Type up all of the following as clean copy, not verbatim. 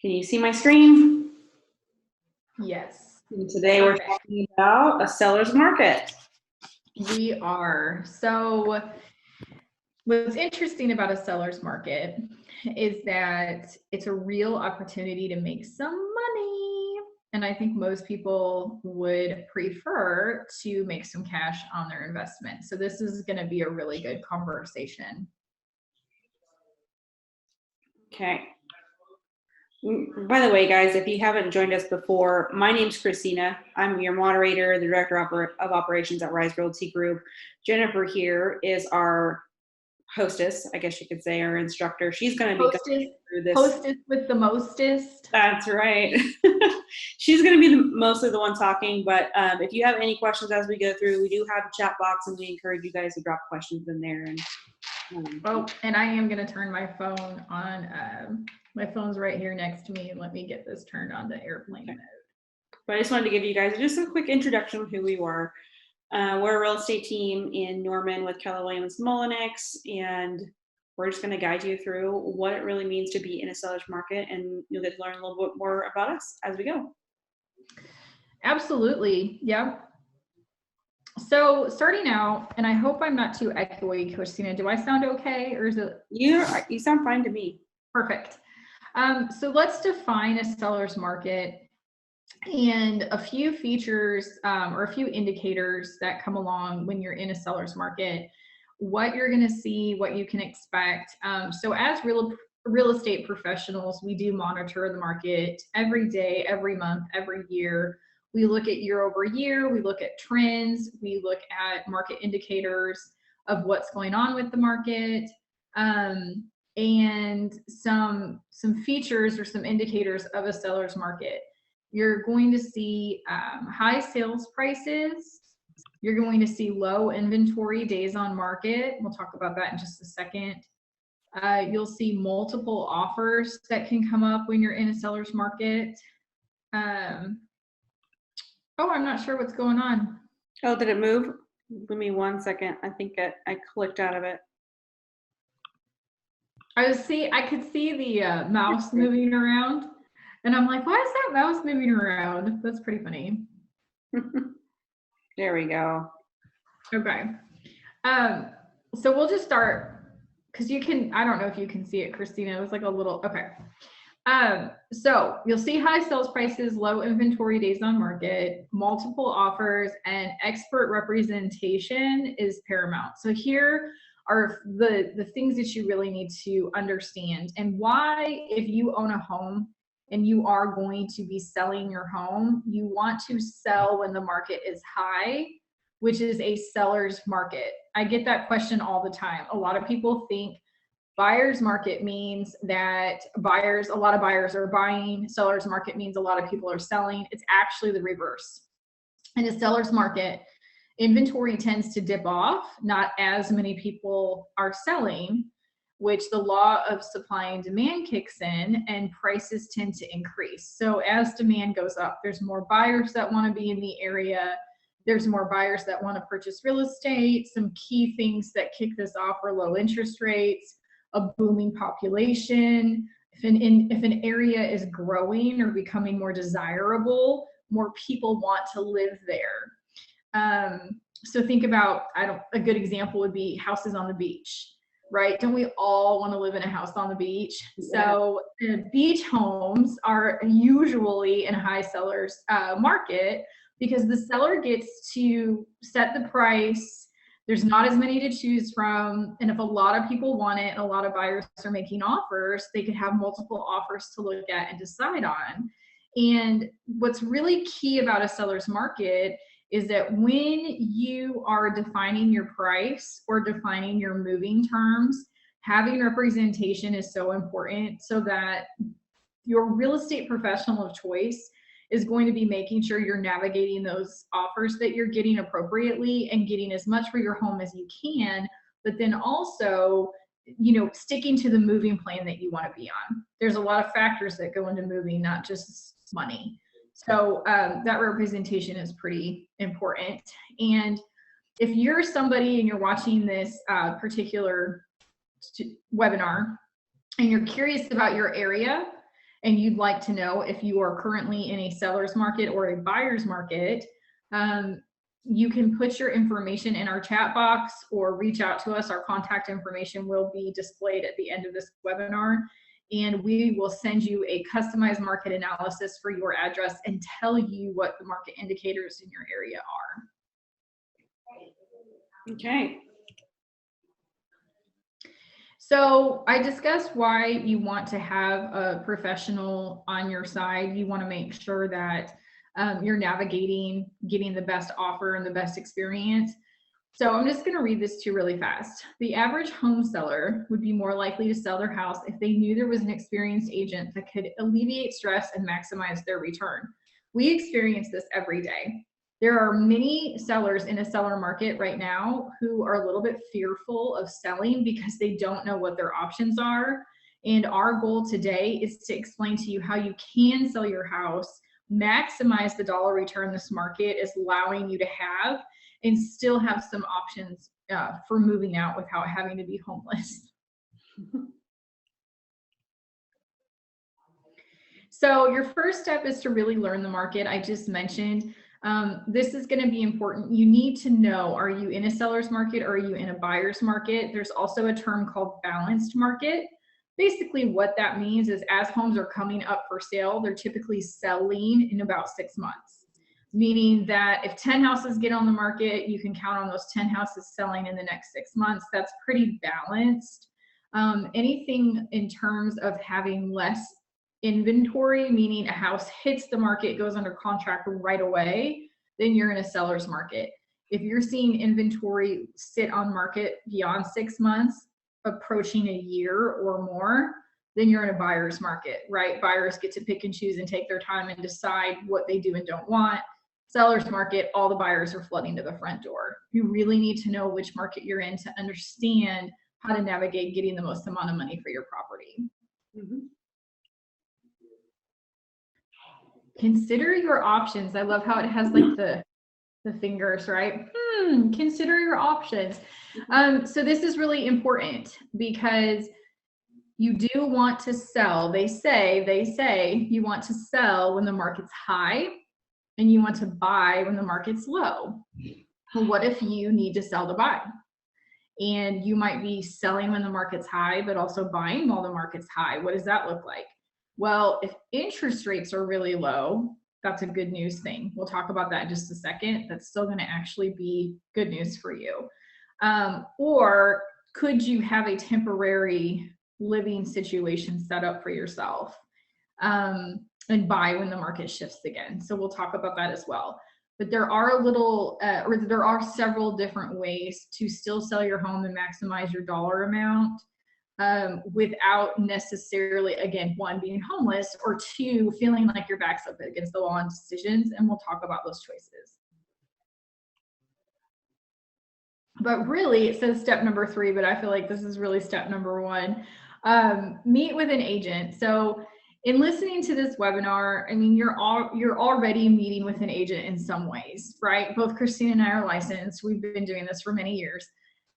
Can you see my screen? Yes. And today we're talking about a seller's market. We are. So what's interesting about a seller's market is that it's a real opportunity to make some money. And I think most people would prefer to make some cash on their investment. So this is going to be a really good conversation. Okay. By the way, guys, if you haven't joined us before, my name's Christina. I'm your moderator, the director of operations at Rise Realty Group. Jennifer here is our hostess, I guess you could say, our instructor. She's going to be going through this. Hostess with the mostest. That's right. She's going to be mostly the one talking, but if you have any questions as we go through, we do have a chat box, and we encourage you guys to drop questions in there. And and I am going to turn my phone on. My phone's right here next to me, and let me get this turned on to airplane mode. But I just wanted to give you guys just a quick introduction of who we were. We're a real estate team in Norman with Keller Williams Mullinix, and we're just going to guide you through what it really means to be in a seller's market, and you'll get to learn a little bit more about us as we go. Absolutely. Yeah. So starting out, and I hope I'm not too echoey, Christina. Do I sound okay, or is it? You sound fine to me. Perfect. So let's define a seller's market and a few features or a few indicators that come along when you're in a seller's market, what you're going to see, what you can expect. So as real estate professionals, we do monitor the market every day, every month, every year. We look at year over year, we look at trends, we look at market indicators of what's going on with the market. And some features or some indicators of a seller's market. You're going to see high sales prices. You're going to see low inventory days on market. We'll talk about that in just a second. You'll see multiple offers that can come up when you're in a seller's market. I'm not sure what's going on. Oh, did it move? Give me 1 second. I think I clicked out of it. I could see the mouse moving around, and I'm like, why is that mouse moving around? That's pretty funny. There we go. Okay. So we'll just start, because you can, I don't know if you can see it, Christina. It was like a little, okay. So you'll see high sales prices, low inventory days on market, multiple offers, and expert representation is paramount. So here are the things that you really need to understand, and why, if you own a home and you are going to be selling your home, you want to sell when the market is high, which is a seller's market. I get that question all the time. A lot of people think buyer's market means that a lot of buyers are buying. Seller's market means a lot of people are selling. It's actually the reverse. In a seller's market, inventory tends to dip off. Not as many people are selling, which the law of supply and demand kicks in, and prices tend to increase. So as demand goes up, there's more buyers that want to be in the area. There's more buyers that want to purchase real estate. Some key things that kick this off are low interest rates, a booming population. If an area is growing or becoming more desirable, more people want to live there. So think about, a good example would be houses on the beach, right? Don't we all want to live in a house on the beach? Yeah. So beach homes are usually in a high seller's market, because the seller gets to set the price. There's not as many to choose from. And if a lot of people want it and a lot of buyers are making offers, they could have multiple offers to look at and decide on. And what's really key about a seller's market is that when you are defining your price or defining your moving terms, having representation is so important, so that your real estate professional of choice is going to be making sure you're navigating those offers that you're getting appropriately and getting as much for your home as you can, but then also, sticking to the moving plan that you want to be on. There's a lot of factors that go into moving, not just money. So that representation is pretty important. And if you're somebody and you're watching this particular webinar and you're curious about your area and you'd like to know if you are currently in a seller's market or a buyer's market, you can put your information in our chat box or reach out to us. Our contact information will be displayed at the end of this webinar, and we will send you a customized market analysis for your address and tell you what the market indicators in your area are. Okay. So I discussed why you want to have a professional on your side. You want to make sure that you're navigating, getting the best offer and the best experience. So I'm just going to read this to you really fast. The average home seller would be more likely to sell their house if they knew there was an experienced agent that could alleviate stress and maximize their return. We experience this every day. There are many sellers in a seller market right now who are a little bit fearful of selling because they don't know what their options are. And our goal today is to explain to you how you can sell your house, maximize the dollar return this market is allowing you to have, and still have some options for moving out without having to be homeless. So your first step is to really learn the market. I just mentioned this is going to be important. You need to know, are you in a seller's market or are you in a buyer's market? There's also a term called balanced market. Basically what that means is as homes are coming up for sale, they're typically selling in about 6 months. Meaning that if 10 houses get on the market, you can count on those 10 houses selling in the next 6 months. That's pretty balanced. Anything in terms of having less inventory, meaning a house hits the market, goes under contract right away, then you're in a seller's market. If you're seeing inventory sit on market beyond 6 months, approaching a year or more, then you're in a buyer's market, right? Buyers get to pick and choose and take their time and decide what they do and don't want. Seller's market, all the buyers are flooding to the front door. You really need to know which market you're in to understand how to navigate getting the most amount of money for your property. Mm-hmm. Consider your options. I love how it has like the fingers, right? Consider your options. So this is really important because you do want to sell. They say you want to sell when the market's high and you want to buy when the market's low. Well, what if you need to sell to buy? And you might be selling when the market's high, but also buying while the market's high. What does that look like? Well, if interest rates are really low, that's a good news thing. We'll talk about that in just a second. That's still going to actually be good news for you. Or could you have a temporary living situation set up for yourself and buy when the market shifts again? So we'll talk about that as well. But there are there are several different ways to still sell your home and maximize your dollar amount without necessarily, again, one, being homeless, or two, feeling like your back's up against the wall on decisions. And we'll talk about those choices. But really, it says step number 3, but I feel like this is really step number 1. Meet with an agent. So in listening to this webinar, I mean, you're already meeting with an agent in some ways, right? Both Christina and I are licensed. We've been doing this for many years.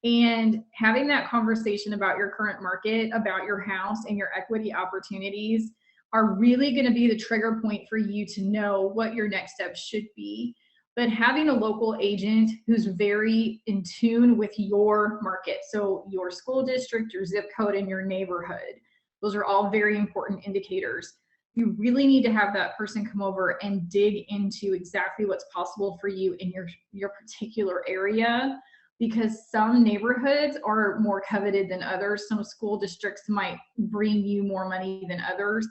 And having that conversation about your current market, about your house and your equity opportunities are really going to be the trigger point for you to know what your next steps should be. But having a local agent who's very in tune with your market, so your school district, your zip code, and your neighborhood, those are all very important indicators. You really need to have that person come over and dig into exactly what's possible for you in your particular area, because some neighborhoods are more coveted than others. Some school districts might bring you more money than others.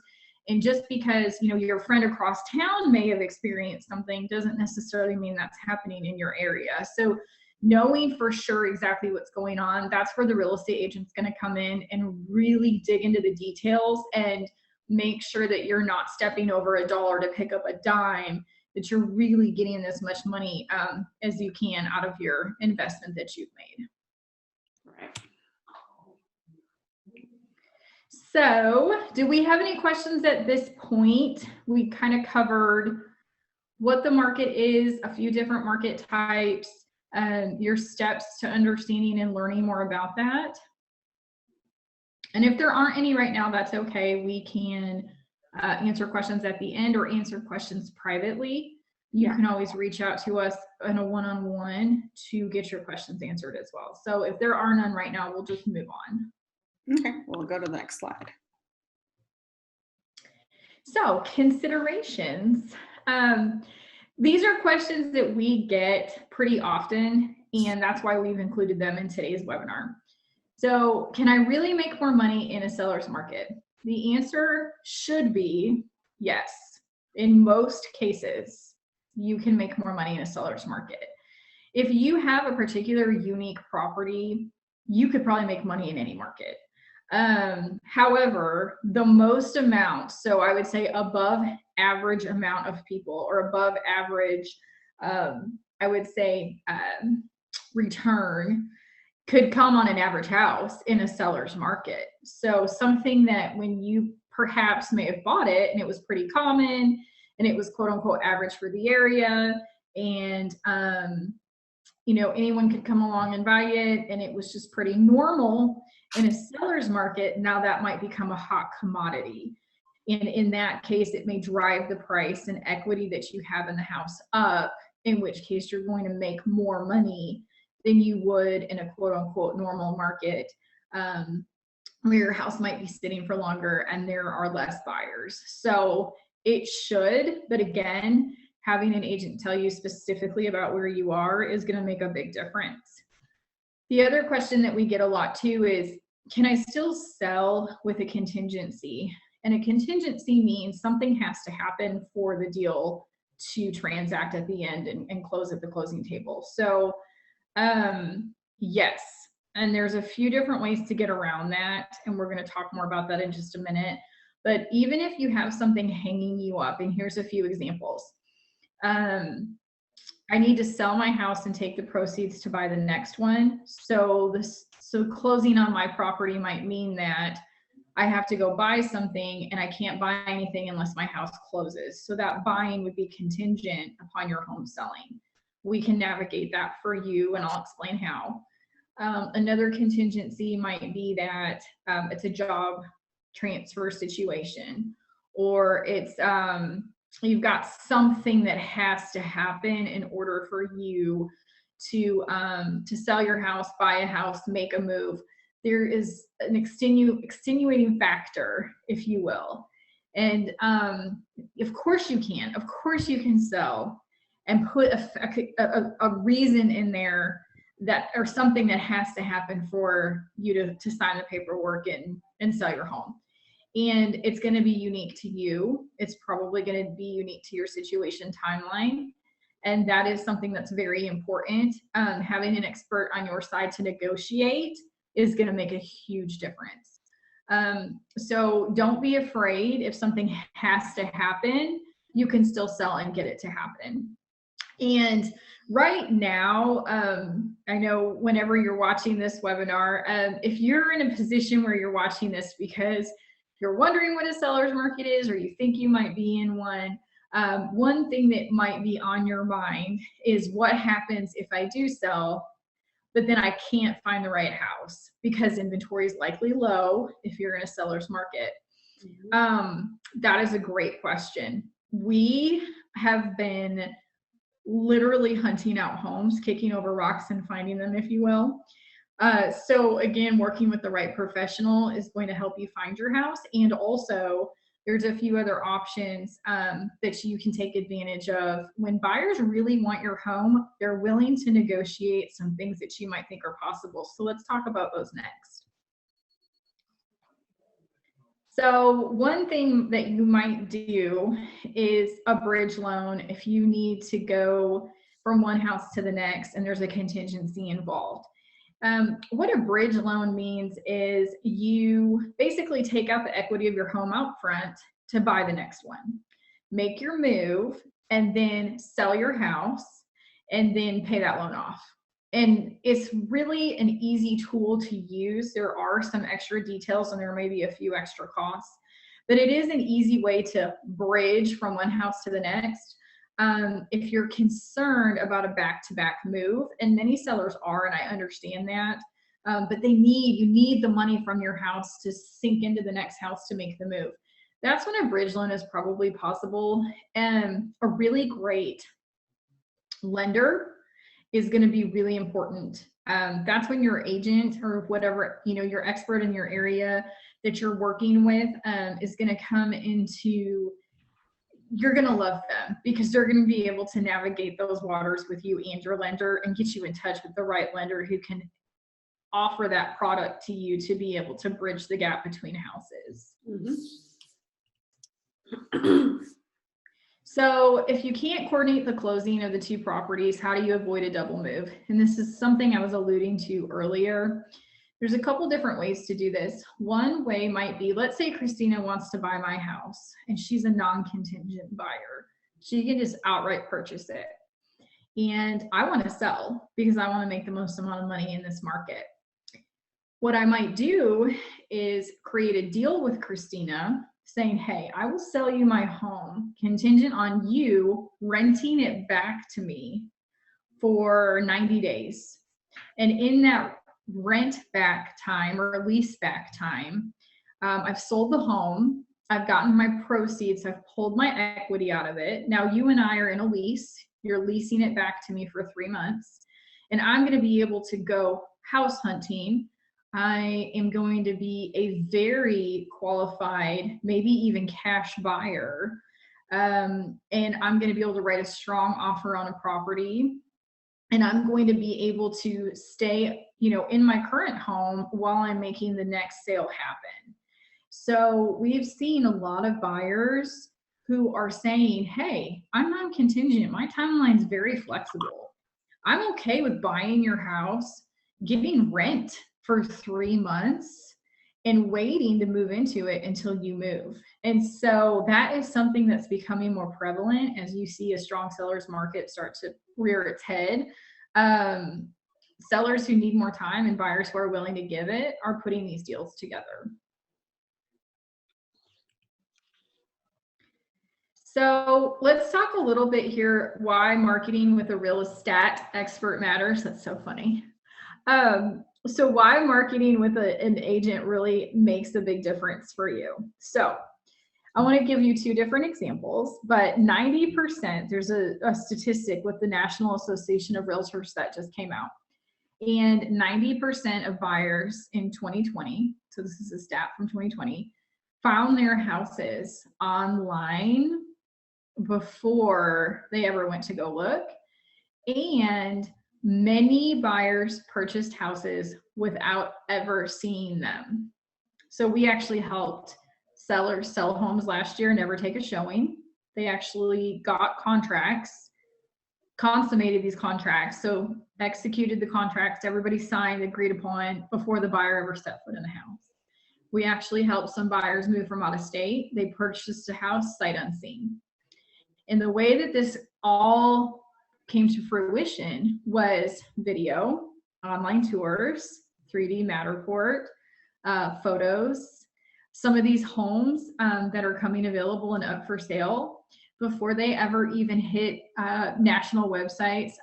And just because, you know, your friend across town may have experienced something doesn't necessarily mean that's happening in your area. So knowing for sure exactly what's going on, that's where the real estate agent's going to come in and really dig into the details and make sure that you're not stepping over a dollar to pick up a dime, that you're really getting as much money as you can out of your investment that you've made. Right. So, do we have any questions at this point? We kind of covered what the market is, a few different market types, your steps to understanding and learning more about that. And if there aren't any right now, that's okay. We can answer questions at the end or answer questions privately, you can always reach out to us in a one-on-one to get your questions answered as well. So if there are none right now, we'll just move on. Okay, we'll go to the next slide. So considerations. These are questions that we get pretty often, and that's why we've included them in today's webinar. So can I really make more money in a seller's market? The answer should be yes. In most cases, you can make more money in a seller's market. If you have a particular unique property, you could probably make money in any market. However, the most amount, so I would say above average amount of people or above average, I would say return could come on an average house in a seller's market. So something that when you perhaps may have bought it and it was pretty common and it was quote unquote average for the area, and you know, anyone could come along and buy it and it was just pretty normal in a seller's market, now that might become a hot commodity. And in that case, it may drive the price and equity that you have in the house up, in which case you're going to make more money than you would in a quote unquote normal market, where your house might be sitting for longer and there are less buyers. So it should, but again, having an agent tell you specifically about where you are is going to make a big difference. The other question that we get a lot too is, can I still sell with a contingency? And a contingency means something has to happen for the deal to transact at the end and close at the closing table. So yes, and there's a few different ways to get around that, and we're going to talk more about that in just a minute. But even if you have something hanging you up, and here's a few examples. I need to sell my house and take the proceeds to buy the next one. So closing on my property might mean that I have to go buy something and I can't buy anything unless my house closes. So that buying would be contingent upon your home selling. We can navigate that for you, and I'll explain how. Another contingency might be that it's a job transfer situation, or it's you've got something that has to happen in order for you to sell your house, buy a house, make a move. There is an extenuating factor, if you will. And of course you can. Of course you can sell and put a reason in there that, or something that has to happen for you to sign the paperwork and sell your home. And it's going to be unique to you. It's probably going to be unique to your situation timeline. And that is something that's very important. Having an expert on your side to negotiate is going to make a huge difference. So don't be afraid. If something has to happen, you can still sell and get it to happen. And right now, I know whenever you're watching this webinar, if you're in a position where you're watching this because you're wondering what a seller's market is, or you think you might be in one, one thing that might be on your mind is what happens if I do sell, but then I can't find the right house because inventory is likely low if you're in a seller's market. That is a great question. We have been literally hunting out homes, kicking over rocks and finding them, if you will. So again, working with the right professional is going to help you find your house. And also there's a few other options that you can take advantage of. When buyers really want your home, they're willing to negotiate some things that you might think are possible. So let's talk about those next. So one thing that you might do is a bridge loan if you need to go from one house to the next and there's a contingency involved. What a bridge loan means is you basically take out the equity of your home out front to buy the next one, make your move, and then sell your house and then pay that loan off. And it's really an easy tool to use. There are some extra details and there may be a few extra costs, but it is an easy way to bridge from one house to the next. If you're concerned about a back-to-back move, and many sellers are, and I understand that, but you need the money from your house to sink into the next house to make the move. that's when a bridge loan is probably possible. And a really great lender is going to be really important. That's when your agent or whatever, your expert in your area that you're working with is going to come into, you're going to love them because they're going to be able to navigate those waters with you and your lender and get you in touch with the right lender who can offer that product to you to be able to bridge the gap between houses. So if you can't coordinate the closing of the two properties, how do you avoid a double move? And this is something I was alluding to earlier. There's a couple different ways to do this. One way might be, let's say Christina wants to buy my house and she's a non-contingent buyer. She can just outright purchase it. And I want to sell because I want to make the most amount of money in this market. What I might do is create a deal with Christina saying, hey, I will sell you my home contingent on you renting it back to me for 90 days. And in that rent back time or lease back time, I've sold the home, I've gotten my proceeds, I've pulled my equity out of it. Now you and I are in a lease, you're leasing it back to me for 3 months, and I'm going to be able to go house hunting. I am going to be a very qualified, maybe even cash buyer. And I'm going to be able to write a strong offer on a property. And I'm going to be able to stay, in my current home while I'm making the next sale happen. So we've seen a lot of buyers who are saying, hey, I'm non-contingent. My timeline's very flexible. I'm okay with buying your house, getting rent for 3 months and waiting to move into it until you move. And so that is something that's becoming more prevalent as you see a strong seller's market start to rear its head. Sellers who need more time and buyers who are willing to give it are putting these deals together. So let's talk a little bit here why marketing with a real estate expert matters. That's so funny. So why marketing with an agent really makes a big difference for you. So I want to give you 2 different examples, but 90%, there's a statistic with the National Association of Realtors that just came out. And 90% of buyers in 2020, so this is a stat from 2020, found their houses online before they ever went to go look. And many buyers purchased houses without ever seeing them. So we actually helped sellers sell homes last year, never take a showing. They actually got contracts, consummated these contracts, so executed the contracts, everybody signed, agreed upon before the buyer ever stepped foot in the house. We actually helped some buyers move from out of state. They purchased a house sight unseen. And the way that this all came to fruition was video, online tours, 3D Matterport, photos. Some of these homes that are coming available and up for sale before they ever even hit national websites,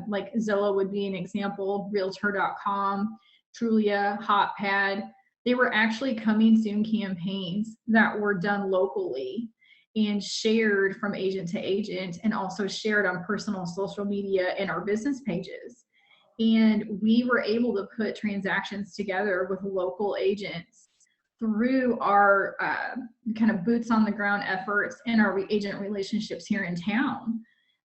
like Zillow would be an example, Realtor.com, Trulia, HotPad. They were actually coming soon campaigns that were done locally and shared from agent to agent and also shared on personal social media and our business pages. And we were able to put transactions together with local agents through our kind of boots on the ground efforts and our agent relationships here in town.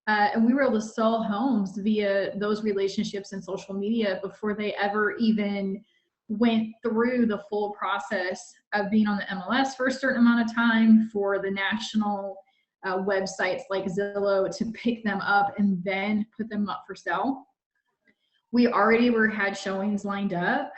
And we were able to sell homes via those relationships and social media before they ever even went through the full process of being on the MLS for a certain amount of time, for the national websites like Zillow to pick them up and then put them up for sale. We already had showings lined up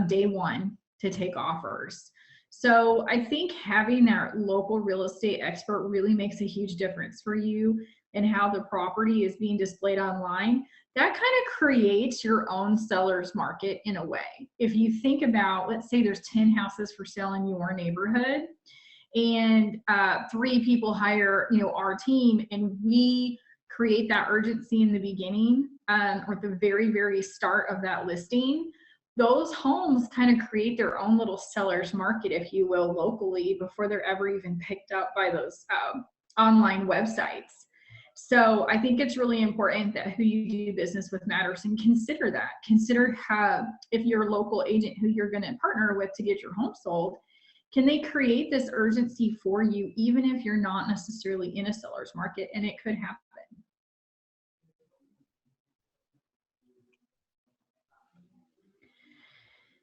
day one to take offers. So I think having that local real estate expert really makes a huge difference for you and how the property is being displayed online. That kind of creates your own seller's market in a way. If you think about, let's say there's 10 houses for sale in your neighborhood and 3 people hire, our team, and we create that urgency in the beginning or the very, very start of that listing, those homes kind of create their own little seller's market, if you will, locally before they're ever even picked up by those online websites. So I think it's really important that who you do business with matters, and consider that. Consider how, if your local agent who you're going to partner with to get your home sold, can they create this urgency for you, even if you're not necessarily in a seller's market, and it could happen.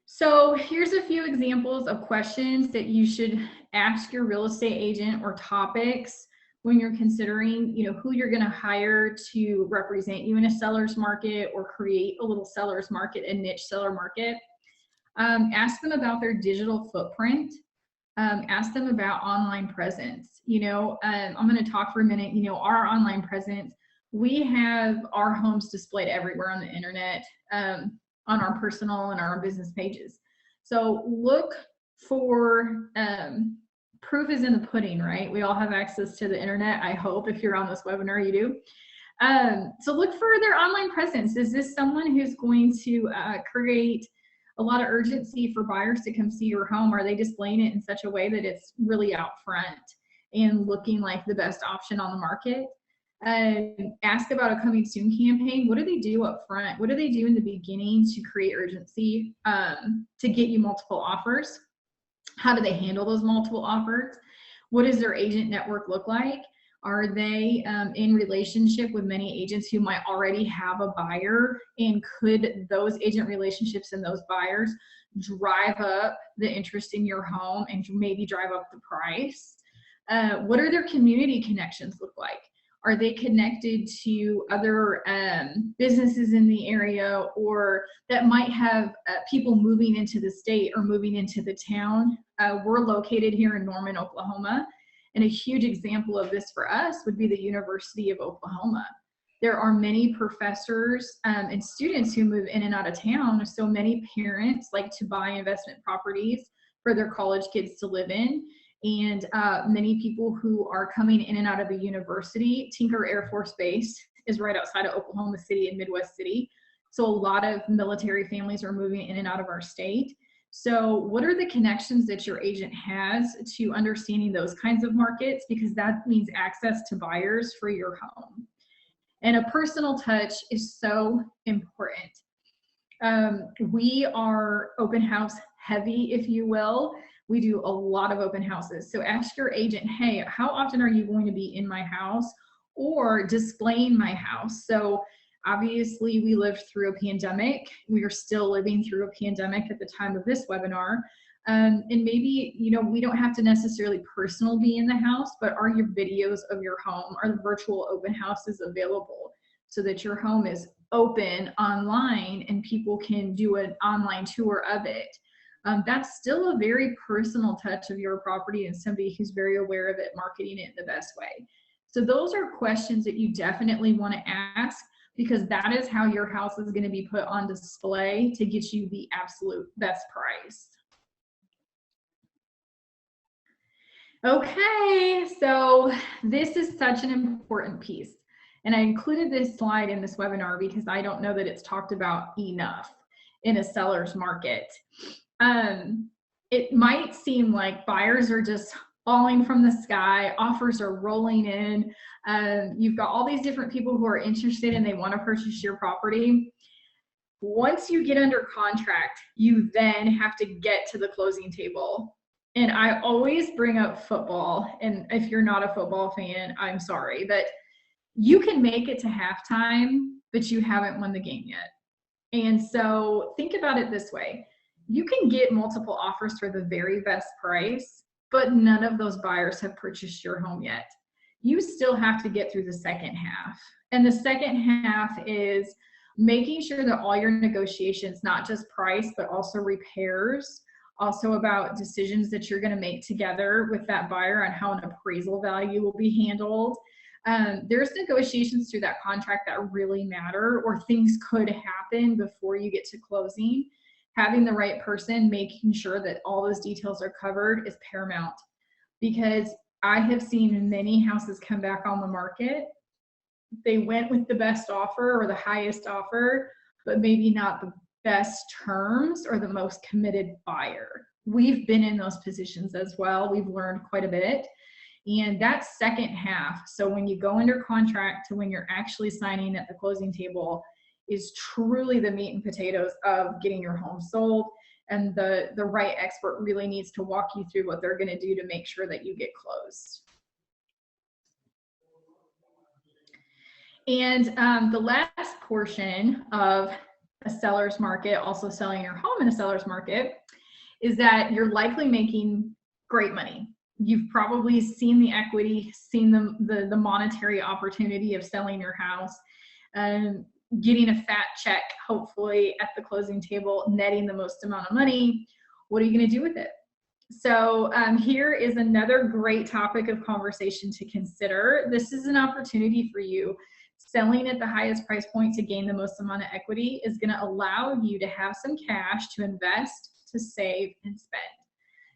So here's a few examples of questions that you should ask your real estate agent, or topics when you're considering, who you're going to hire to represent you in a seller's market or create a little seller's market, a niche seller market. Ask them about their digital footprint. Ask them about online presence. I'm going to talk for a minute. Our online presence, we have our homes displayed everywhere on the internet, on our personal and our business pages. So look for, proof is in the pudding, right? We all have access to the internet. I hope if you're on this webinar, you do. So look for their online presence. Is this someone who's going to create a lot of urgency for buyers to come see your home? Are they displaying it in such a way that it's really out front and looking like the best option on the market? Ask about a coming soon campaign. What do they do up front? What do they do in the beginning to create urgency, to get you multiple offers? How do they handle those multiple offers? What does their agent network look like? Are they in relationship with many agents who might already have a buyer? And could those agent relationships and those buyers drive up the interest in your home and maybe drive up the price? What are their community connections look like? Are they connected to other businesses in the area, or that might have people moving into the state or moving into the town? We're located here in Norman, Oklahoma. And a huge example of this for us would be the University of Oklahoma. There are many professors and students who move in and out of town. So many parents like to buy investment properties for their college kids to live in. And many people who are coming in and out of the university, Tinker Air Force Base is right outside of Oklahoma City in Midwest City. So a lot of military families are moving in and out of our state. So what are the connections that your agent has to understanding those kinds of markets? Because that means access to buyers for your home. And a personal touch is so important. We are open house heavy, if you will. We do a lot of open houses. So ask your agent, hey, how often are you going to be in my house or displaying my house? So obviously we lived through a pandemic. We are still living through a pandemic at the time of this webinar. And maybe, we don't have to necessarily personally be in the house, but are your videos of your home, are the virtual open houses available so that your home is open online and people can do an online tour of it? That's still a very personal touch of your property and somebody who's very aware of it, marketing it in the best way. So those are questions that you definitely want to ask, because that is how your house is going to be put on display to get you the absolute best price. Okay, so this is such an important piece. And I included this slide in this webinar because I don't know that it's talked about enough in a seller's market. It might seem like buyers are just falling from the sky, offers are rolling in. You've got all these different people who are interested and they want to purchase your property. Once you get under contract, you then have to get to the closing table. And I always bring up football. And if you're not a football fan, I'm sorry, but you can make it to halftime, but you haven't won the game yet. And so think about it this way. You can get multiple offers for the very best price, but none of those buyers have purchased your home yet. You still have to get through the second half. And the second half is making sure that all your negotiations, not just price, but also repairs, also about decisions that you're going to make together with that buyer on how an appraisal value will be handled. There's negotiations through that contract that really matter, or things could happen before you get to closing. Having the right person, making sure that all those details are covered is paramount, because I have seen many houses come back on the market. They went with the best offer or the highest offer, but maybe not the best terms or the most committed buyer. We've been in those positions as well. We've learned quite a bit. And that second half, so when you go under contract to when you're actually signing at the closing table, is truly the meat and potatoes of getting your home sold. And the right expert really needs to walk you through what they're going to do to make sure that you get closed. And the last portion of a seller's market, also selling your home in a seller's market, is that you're likely making great money. You've probably seen the equity, seen the monetary opportunity of selling your house, getting a fat check, hopefully at the closing table, netting the most amount of money. What are you going to do with it? So here is another great topic of conversation to consider. This is an opportunity for you. Selling at the highest price point to gain the most amount of equity is going to allow you to have some cash to invest, to save, and spend.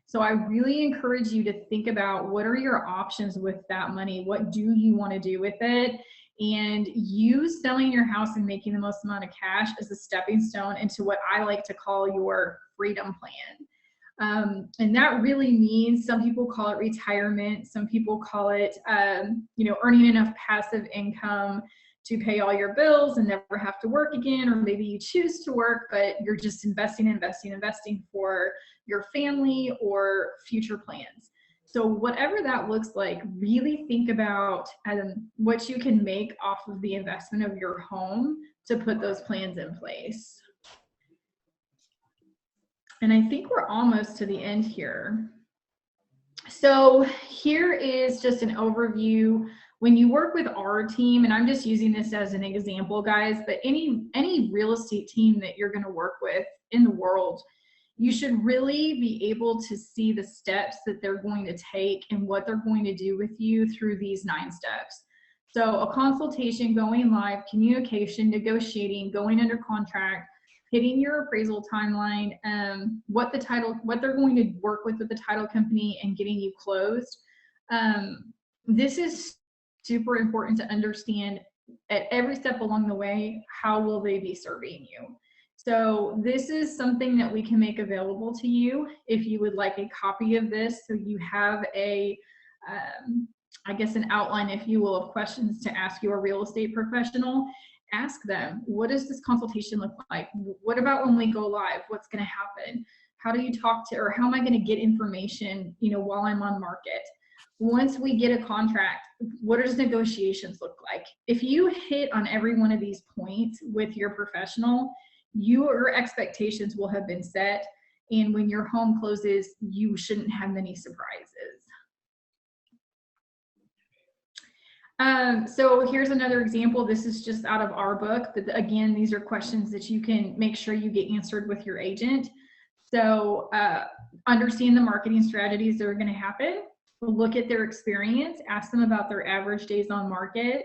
So I really encourage you to think about what are your options with that money? What do you want to do with it? And use selling your house and making the most amount of cash as a stepping stone into what I like to call your freedom plan. And that really means, some people call it retirement. Some people call it, earning enough passive income to pay all your bills and never have to work again. Or maybe you choose to work, but you're just investing for your family or future plans. So whatever that looks like, really think about what you can make off of the investment of your home to put those plans in place. And I think we're almost to the end here. So here is just an overview. When you work with our team, and I'm just using this as an example, guys, but any real estate team that you're going to work with in the world, you should really be able to see the steps that they're going to take and what they're going to do with you through these 9 steps. So a consultation, going live, communication, negotiating, going under contract, hitting your appraisal timeline, what they're going to work with the title company, and getting you closed. This is super important to understand at every step along the way. How will they be serving you? So this is something that we can make available to you if you would like a copy of this, so you have a, I guess, an outline, if you will, of questions to ask your real estate professional. Ask them, what does this consultation look like? What about when we go live? What's going to happen? How do you talk to, or how am I going to get information, while I'm on market? Once we get a contract, what does negotiations look like? If you hit on every one of these points with your professional, your expectations will have been set, and when your home closes, you shouldn't have many surprises. So here's another example. This is just out of our book, but again, these are questions that you can make sure you get answered with your agent. So understand the marketing strategies that are going to happen. Look at their experience. Ask them about their average days on market.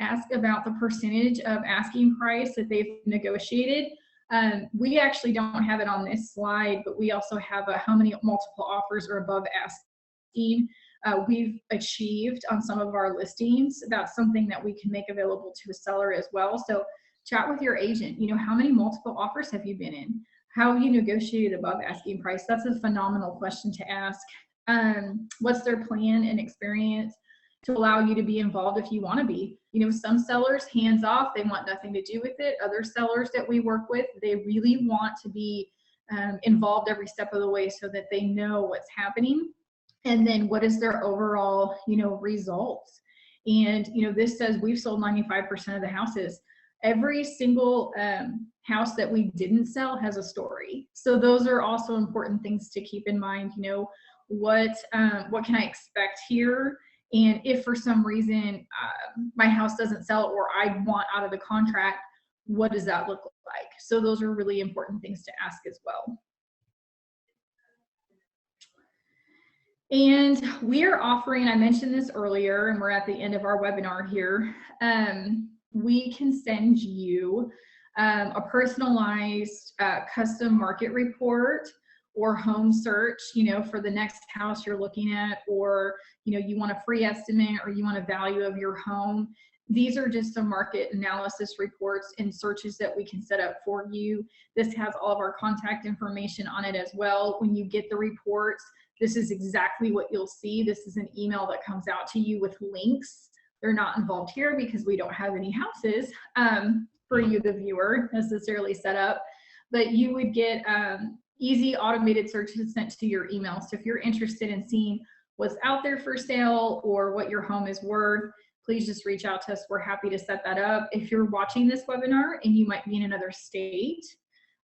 Ask about the percentage of asking price that they've negotiated. We actually don't have it on this slide, but we also have how many multiple offers are above asking we've achieved on some of our listings. That's something that we can make available to a seller as well. So chat with your agent. How many multiple offers have you been in? How have you negotiated above asking price? That's a phenomenal question to ask. What's their plan and experience to allow you to be involved if you want to be? Some sellers, hands off, they want nothing to do with it. Other sellers that we work with, they really want to be involved every step of the way so that they know what's happening. And then what is their overall, results? And, this says we've sold 95% of the houses. Every single house that we didn't sell has a story. So those are also important things to keep in mind. What can I expect here? And if for some reason my house doesn't sell, or I want out of the contract, what does that look like? So those are really important things to ask as well. And we are offering, I mentioned this earlier, and we're at the end of our webinar here. We can send you a personalized custom market report or home search, for the next house you're looking at, or, you want a free estimate, or you want a value of your home. These are just some market analysis reports and searches that we can set up for you. This has all of our contact information on it as well. When you get the reports, this is exactly what you'll see. This is an email that comes out to you with links. They're not involved here because we don't have any houses for you, the viewer, necessarily set up, but you would get easy automated searches sent to your email. So if you're interested in seeing what's out there for sale or what your home is worth, please just reach out to us. We're happy to set that up. If you're watching this webinar and you might be in another state,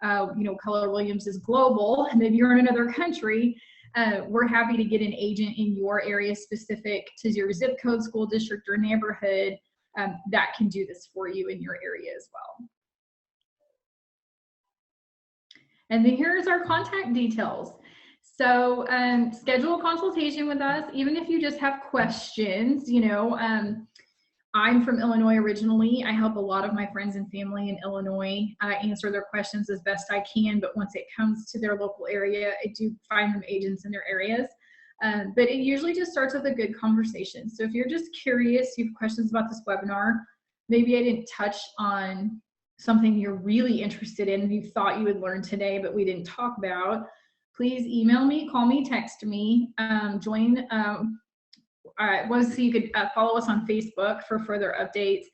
you know, Keller Williams is global, and maybe you're in another country, we're happy to get an agent in your area specific to your zip code, school district, or neighborhood that can do this for you in your area as well. And then here's our contact details. So schedule a consultation with us, even if you just have questions. You know, I'm from Illinois originally. I help a lot of my friends and family in Illinois answer their questions as best I can, but once it comes to their local area, I do find them agents in their areas. But it usually just starts with a good conversation. So if you're just curious, you have questions about this webinar, maybe I didn't touch on something you're really interested in and you thought you would learn today, but we didn't talk about, please email me, call me, text me, join. So you could follow us on Facebook for further updates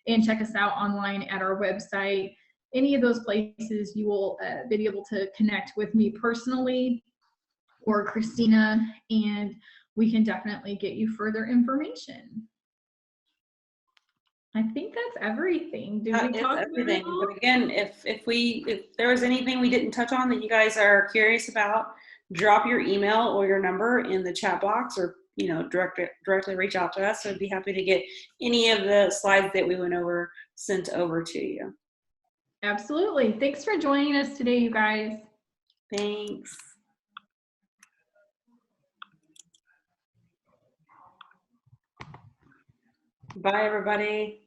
and check us out online at our website. Any of those places you will be able to connect with me personally or Christina, and we can definitely get you further information. I think that's everything. Did we talk everything? But again, if there was anything we didn't touch on that you guys are curious about, drop your email or your number in the chat box, or you know, directly reach out to us. So I'd be happy to get any of the slides that we went over sent over to you. Absolutely. Thanks for joining us today, you guys. Thanks. Bye, everybody.